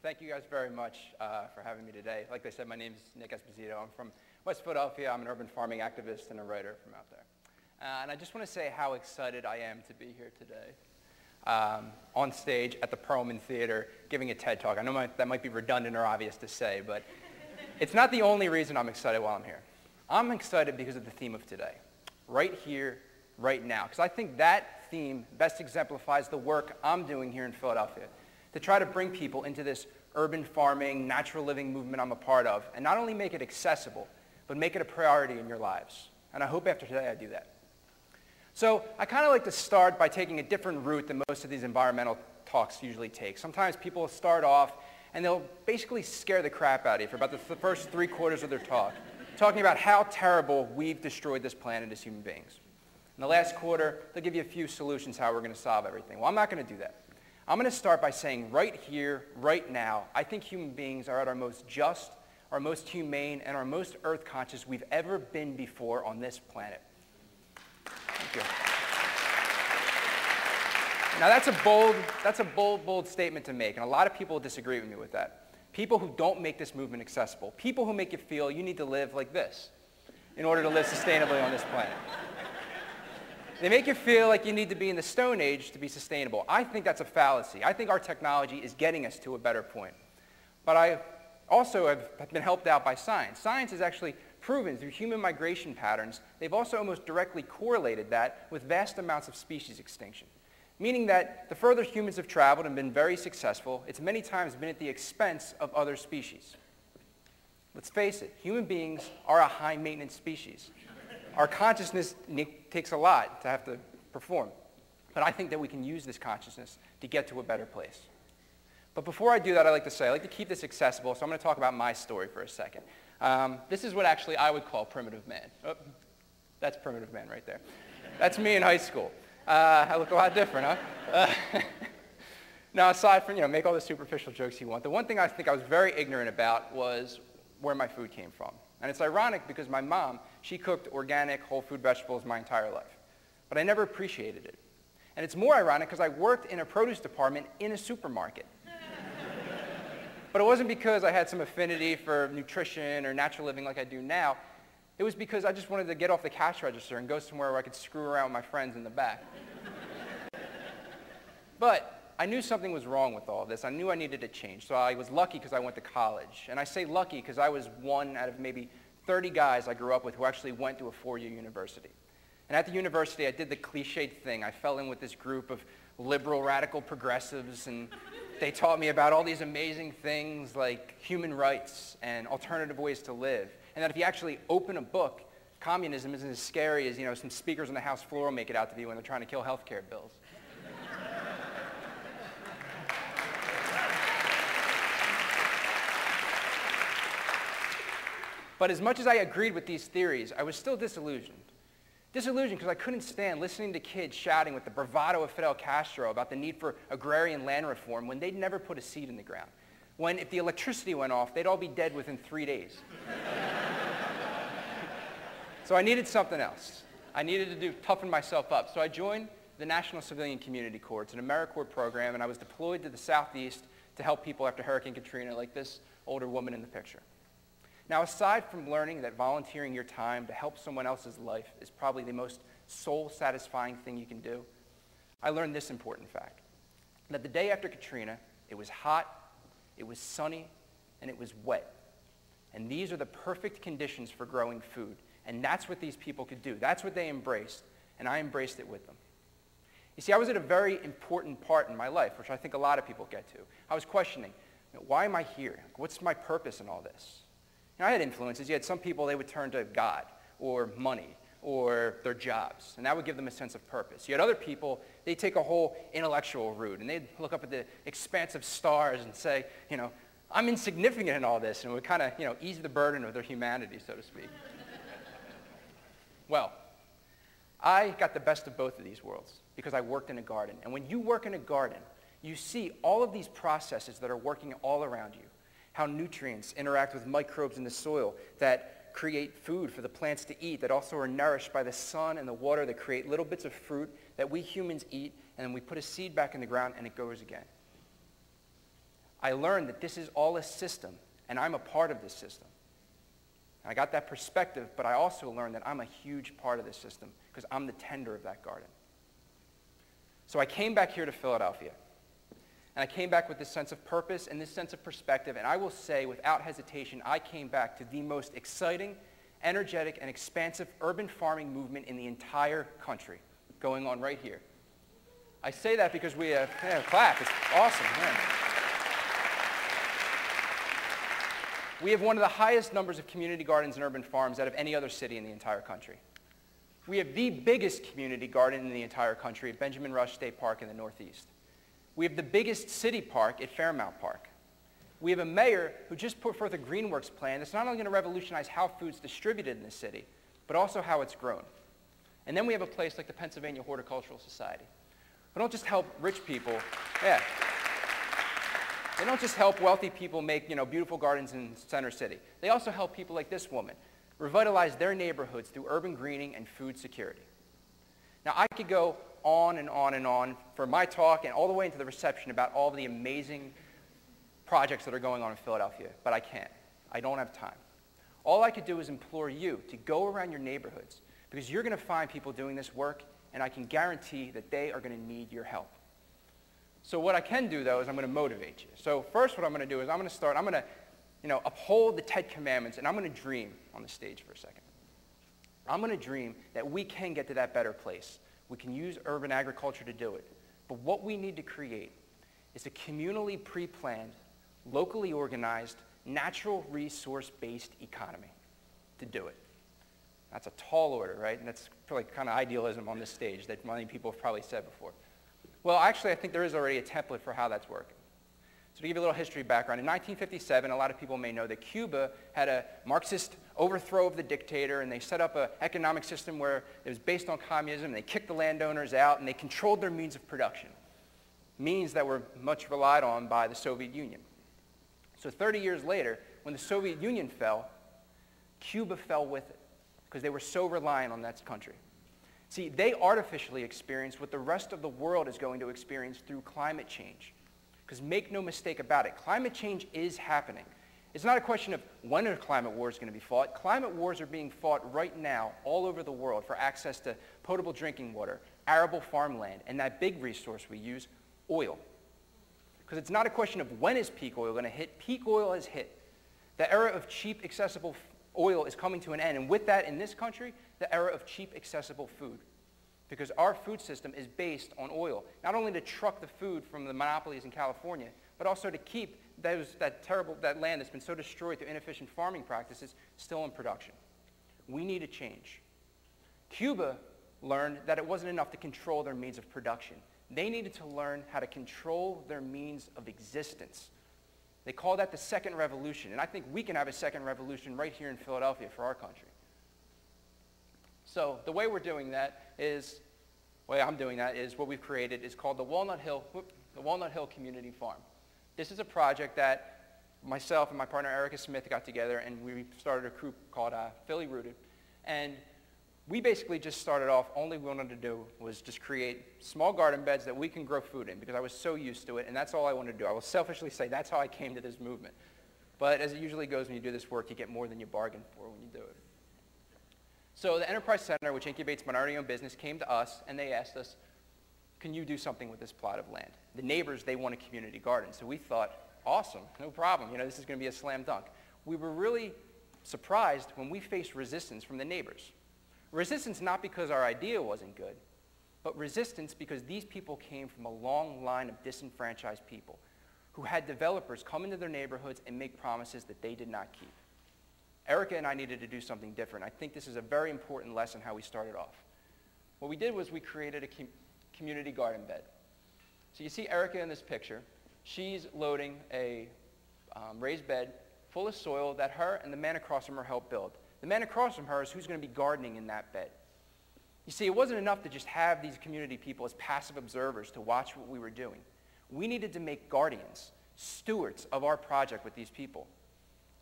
Thank you guys very much for having me today. Like I said, my name is Nic Esposito. I'm from West Philadelphia. I'm an urban farming activist and a writer from out there. And I just want to say how excited I am to be here today on stage at the Perlman Theater giving a TED Talk. I know that might be redundant or obvious to say, but it's not the only reason I'm excited while I'm here. I'm excited because of the theme of today, right here, right now, because I think that theme best exemplifies the work I'm doing here in Philadelphia to try to bring people into this urban farming, natural living movement I'm a part of, and not only make it accessible, but make it a priority in your lives. And I hope after today I do that. So I kind of like to start by taking a different route than most of these environmental talks usually take. Sometimes people start off and they'll basically scare the crap out of you for about the first 3/4 of their talk, talking about how terrible we've destroyed this planet as human beings. In the last quarter, they'll give you a few solutions how we're going to solve everything. Well, I'm not going to do that. I'm going to start by saying right here, right now, I think human beings are at our most just, our most humane, and our most earth conscious we've ever been before on this planet. Thank you. Now that's a bold statement to make, and a lot of people disagree with me with that. People who don't make this movement accessible, people who make you feel you need to live like this in order to live sustainably on this planet. They make you feel like you need to be in the Stone Age to be sustainable. I think that's a fallacy. I think our technology is getting us to a better point. But I also have been helped out by science. Science has actually proven through human migration patterns, they've also almost directly correlated that with vast amounts of species extinction. Meaning that the further humans have traveled and been very successful, it's many times been at the expense of other species. Let's face it, human beings are a high-maintenance species. Our consciousness takes a lot to have to perform. But I think that we can use this consciousness to get to a better place. But before I do that, I like to keep this accessible, so I'm going to talk about my story for a second. This is what actually I would call primitive man. Oh, that's primitive man right there. That's me in high school. I look a lot different, huh? Now, aside from, make all the superficial jokes you want, the one thing I think I was very ignorant about was where my food came from. And it's ironic because my mom, she cooked organic, whole food vegetables my entire life. But I never appreciated it. And it's more ironic because I worked in a produce department in a supermarket. But it wasn't because I had some affinity for nutrition or natural living like I do now. It was because I just wanted to get off the cash register and go somewhere where I could screw around with my friends in the back. But I knew something was wrong with all this. I knew I needed to change. So I was lucky because I went to college. And I say lucky because I was one out of maybe 30 guys I grew up with who actually went to a 4-year university. And at the university, I did the cliched thing. I fell in with this group of liberal, radical progressives, and they taught me about all these amazing things like human rights and alternative ways to live. And that if you actually open a book, communism isn't as scary as, some speakers on the House floor will make it out to be when they're trying to kill health care bills. But as much as I agreed with these theories, I was still disillusioned. Disillusioned because I couldn't stand listening to kids shouting with the bravado of Fidel Castro about the need for agrarian land reform when they'd never put a seed in the ground. When if the electricity went off, they'd all be dead within 3 days. So I needed something else. I needed to toughen myself up. So I joined the National Civilian Community Corps. It's an AmeriCorps program, and I was deployed to the Southeast to help people after Hurricane Katrina, like this older woman in the picture. Now, aside from learning that volunteering your time to help someone else's life is probably the most soul-satisfying thing you can do, I learned this important fact, that the day after Katrina, it was hot, it was sunny, and it was wet. And these are the perfect conditions for growing food. And that's what these people could do. That's what they embraced, and I embraced it with them. You see, I was at a very important part in my life, which I think a lot of people get to. I was questioning, why am I here? What's my purpose in all this? I had influences. You had some people, they would turn to God or money or their jobs, and that would give them a sense of purpose. You had other people, they'd take a whole intellectual route, and they'd look up at the expansive stars and say, I'm insignificant in all this, and it would kind of, ease the burden of their humanity, so to speak. Well, I got the best of both of these worlds because I worked in a garden. And when you work in a garden, you see all of these processes that are working all around you. How nutrients interact with microbes in the soil that create food for the plants to eat, that also are nourished by the sun and the water, that create little bits of fruit that we humans eat, and then we put a seed back in the ground and it goes again. I learned that this is all a system, and I'm a part of this system. And I got that perspective, but I also learned that I'm a huge part of this system because I'm the tender of that garden. So I came back here to Philadelphia, and I came back with this sense of purpose and this sense of perspective, and I will say without hesitation, I came back to the most exciting, energetic, and expansive urban farming movement in the entire country going on right here. I say that because we have, clap, it's awesome, man. We have one of the highest numbers of community gardens and urban farms out of any other city in the entire country. We have the biggest community garden in the entire country at Benjamin Rush State Park in the Northeast. We have the biggest city park at Fairmount Park. We have a mayor who just put forth a Greenworks plan that's not only going to revolutionize how food's distributed in the city, but also how it's grown. And then we have a place like the Pennsylvania Horticultural Society. We don't just help rich people, they don't just help wealthy people make, beautiful gardens in Center City. They also help people like this woman revitalize their neighborhoods through urban greening and food security. Now, I could go on and on and on for my talk and all the way into the reception about all of the amazing projects that are going on in Philadelphia, but I can't. I don't have time. All I could do is implore you to go around your neighborhoods because you're going to find people doing this work, and I can guarantee that they are going to need your help. So what I can do, though, is I'm going to motivate you. So first what I'm going to do is I'm going to uphold the TED commandments, and I'm going to dream on the stage for a second. I'm going to dream that we can get to that better place. We can use urban agriculture to do it. But what we need to create is a communally pre-planned, locally organized, natural resource-based economy to do it. That's a tall order, right? And that's probably kind of idealism on this stage that many people have probably said before. Well, actually, I think there is already a template for how that's working. So to give you a little history background, in 1957, a lot of people may know that Cuba had a Marxist overthrow of the dictator, and they set up an economic system where it was based on communism, and they kicked the landowners out, and they controlled their means of production, means that were much relied on by the Soviet Union. So 30 years later, when the Soviet Union fell, Cuba fell with it because they were so reliant on that country. See, they artificially experienced what the rest of the world is going to experience through climate change. Because make no mistake about it, climate change is happening. It's not a question of when a climate war is going to be fought. Climate wars are being fought right now all over the world for access to potable drinking water, arable farmland, and that big resource we use, oil. Because it's not a question of when is peak oil going to hit. Peak oil has hit. The era of cheap, accessible oil is coming to an end. And with that, in this country, the era of cheap, accessible food. Because our food system is based on oil. Not only to truck the food from the monopolies in California, but also to keep that land that's been so destroyed through inefficient farming practices still in production. We need a change. Cuba learned that it wasn't enough to control their means of production. They needed to learn how to control their means of existence. They call that the second revolution, and I think we can have a second revolution right here in Philadelphia for our country. So the way we're doing that is, what we've created is called the Walnut Hill Community Farm. This is a project that myself and my partner Erica Smith got together, and we started a group called Philly Rooted. And we basically just started off, only we wanted to do was just create small garden beds that we can grow food in, because I was so used to it, and that's all I wanted to do. I will selfishly say that's how I came to this movement. But as it usually goes when you do this work, you get more than you bargain for when you do it. So the Enterprise Center, which incubates minority-owned business, came to us, and they asked us, can you do something with this plot of land? The neighbors, they want a community garden. So we thought, awesome, no problem. This is going to be a slam dunk. We were really surprised when we faced resistance from the neighbors. Resistance not because our idea wasn't good, but resistance because these people came from a long line of disenfranchised people who had developers come into their neighborhoods and make promises that they did not keep. Erica and I needed to do something different. I think this is a very important lesson how we started off. What we did was we created a community garden bed. So you see Erica in this picture. She's loading a raised bed full of soil that her and the man across from her helped build. The man across from her is who's going to be gardening in that bed. You see, it wasn't enough to just have these community people as passive observers to watch what we were doing. We needed to make guardians, stewards of our project with these people.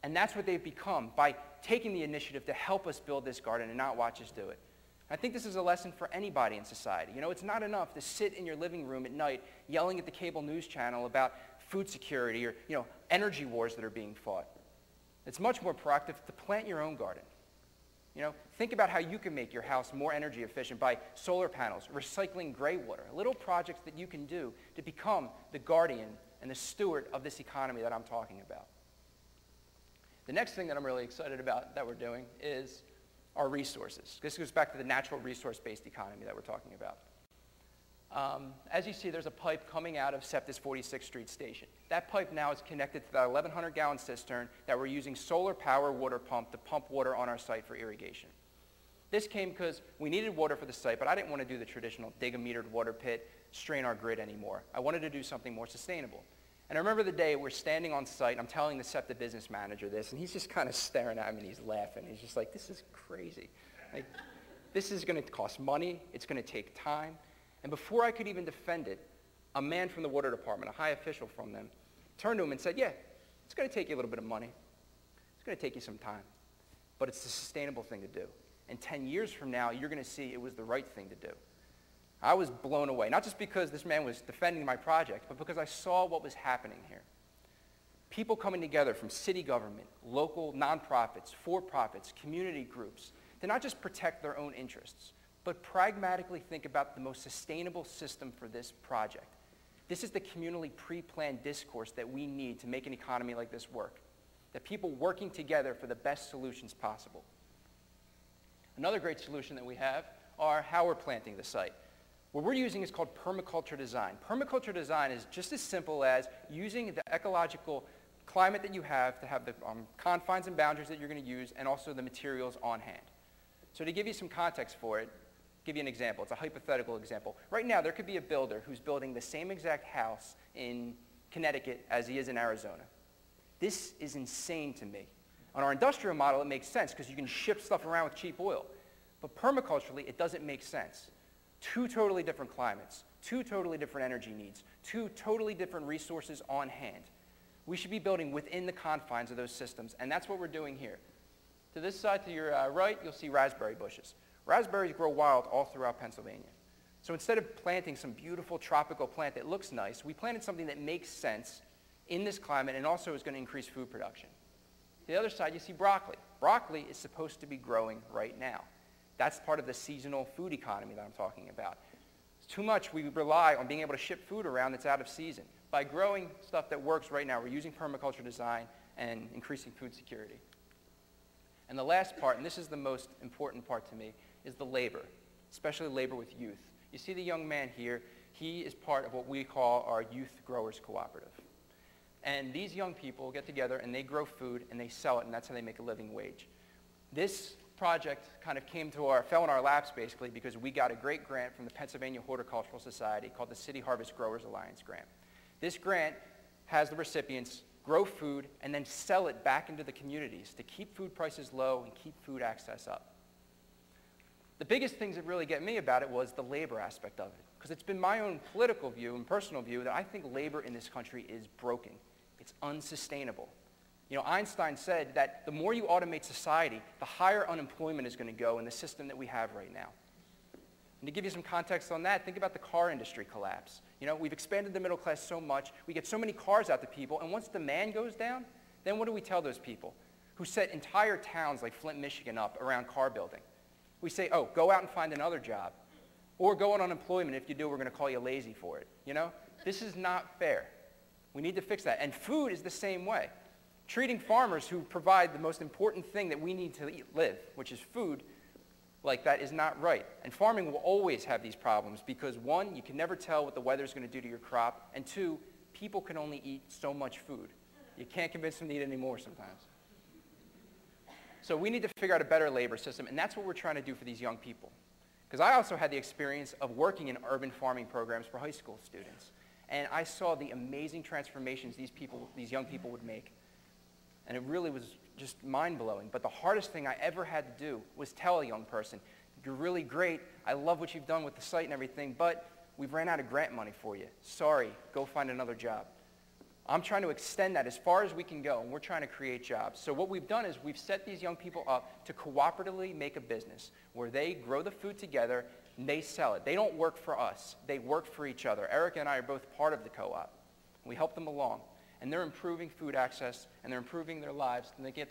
And that's what they've become by taking the initiative to help us build this garden and not watch us do it. I think this is a lesson for anybody in society. It's not enough to sit in your living room at night yelling at the cable news channel about food security or, energy wars that are being fought. It's much more proactive to plant your own garden. Think about how you can make your house more energy efficient by solar panels, recycling gray water, little projects that you can do to become the guardian and the steward of this economy that I'm talking about. The next thing that I'm really excited about that we're doing is our resources. This goes back to the natural resource-based economy that we're talking about. As you see, there's a pipe coming out of SEPTA's 46th Street station. That pipe now is connected to that 1,100-gallon cistern that we're using solar power water pump to pump water on our site for irrigation. This came because we needed water for the site, but I didn't want to do the traditional dig a metered water pit, strain our grid anymore. I wanted to do something more sustainable. And I remember the day we're standing on site, and I'm telling the SEPTA business manager this, and he's just kind of staring at me, and he's laughing. He's just like, this is crazy. Like, this is going to cost money. It's going to take time. And before I could even defend it, a man from the water department, a high official from them, turned to him and said, yeah, it's going to take you a little bit of money. It's going to take you some time. But it's the sustainable thing to do. And 10 years from now, you're going to see it was the right thing to do. I was blown away, not just because this man was defending my project, but because I saw what was happening here. People coming together from city government, local nonprofits, for-profits, community groups, to not just protect their own interests, but pragmatically think about the most sustainable system for this project. This is the communally pre-planned discourse that we need to make an economy like this work, that people working together for the best solutions possible. Another great solution that we have are how we're planting the site. What we're using is called permaculture design. Permaculture design is just as simple as using the ecological climate that you have to have the confines and boundaries that you're going to use and also the materials on hand. So to give you some context for it, give you an example. It's a hypothetical example. Right now, there could be a builder who's building the same exact house in Connecticut as he is in Arizona. This is insane to me. On our industrial model, it makes sense because you can ship stuff around with cheap oil. But permaculturally, it doesn't make sense. Two totally different climates, two totally different energy needs, two totally different resources on hand. We should be building within the confines of those systems, and that's what we're doing here. To this side, to your right, you'll see raspberry bushes. Raspberries grow wild all throughout Pennsylvania. So instead of planting some beautiful tropical plant that looks nice, we planted something that makes sense in this climate and also is going to increase food production. To the other side, you see broccoli. Broccoli is supposed to be growing right now. That's part of the seasonal food economy that I'm talking about. It's too much we rely on being able to ship food around that's out of season. By growing stuff that works right now, we're using permaculture design and increasing food security. And the last part, and this is the most important part to me, is the labor, especially labor with youth. You see the young man here, he is part of what we call our Youth Growers Cooperative. And these young people get together and they grow food and they sell it, and that's how they make a living wage. This project kind of fell in our laps basically because we got a great grant from the Pennsylvania Horticultural Society called the City Harvest Growers Alliance grant. This grant has the recipients grow food and then sell it back into the communities to keep food prices low and keep food access up. The biggest things that really get me about it was the labor aspect of it, because it's been my own political view and personal view that I think labor in this country is broken. It's unsustainable. Einstein said that the more you automate society, the higher unemployment is going to go in the system that we have right now. And to give you some context on that, think about the car industry collapse. We've expanded the middle class so much, we get so many cars out to people, and once demand goes down, then what do we tell those people who set entire towns like Flint, Michigan up around car building? We say, oh, go out and find another job. Or go on unemployment. If you do, we're going to call you lazy for it. This is not fair. We need to fix that. And food is the same way. Treating farmers who provide the most important thing that we need to live, which is food, like that is not right. And farming will always have these problems because, one, you can never tell what the weather's going to do to your crop, and two, people can only eat so much food. You can't convince them to eat any more sometimes. So we need to figure out a better labor system, and that's what we're trying to do for these young people. Because I also had the experience of working in urban farming programs for high school students, and I saw the amazing transformations these young people would make. And it really was just mind-blowing. But the hardest thing I ever had to do was tell a young person, you're really great, I love what you've done with the site and everything, but we've ran out of grant money for you. Sorry, go find another job. I'm trying to extend that as far as we can go, and we're trying to create jobs. So what we've done is we've set these young people up to cooperatively make a business where they grow the food together and they sell it. They don't work for us. They work for each other. Erica and I are both part of the co-op. We help them along, and they're improving food access, and they're improving their lives, and they can get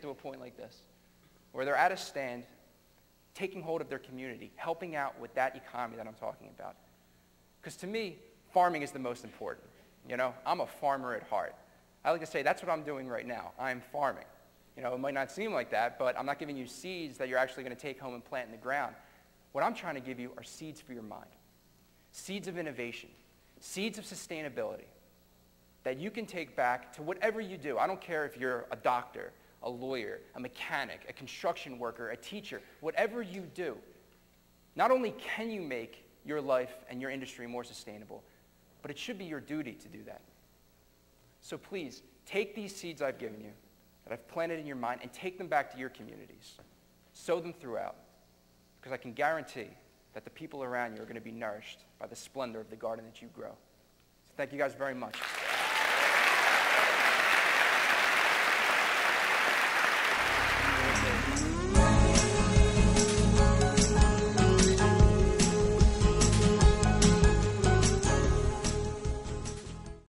to a point like this, where they're at a stand, taking hold of their community, helping out with that economy that I'm talking about. Because to me, farming is the most important. You know, I'm a farmer at heart. I like to say that's what I'm doing right now. I'm farming. You know, it might not seem like that, but I'm not giving you seeds that you're actually going to take home and plant in the ground. What I'm trying to give you are seeds for your mind, seeds of innovation, seeds of sustainability that you can take back to whatever you do. I don't care if you're a doctor, a lawyer, a mechanic, a construction worker, a teacher, whatever you do. Not only can you make your life and your industry more sustainable, but it should be your duty to do that. So please, take these seeds I've given you, that I've planted in your mind, and take them back to your communities. Sow them throughout, because I can guarantee that the people around you are going to be nourished by the splendor of the garden that you grow. So thank you guys very much.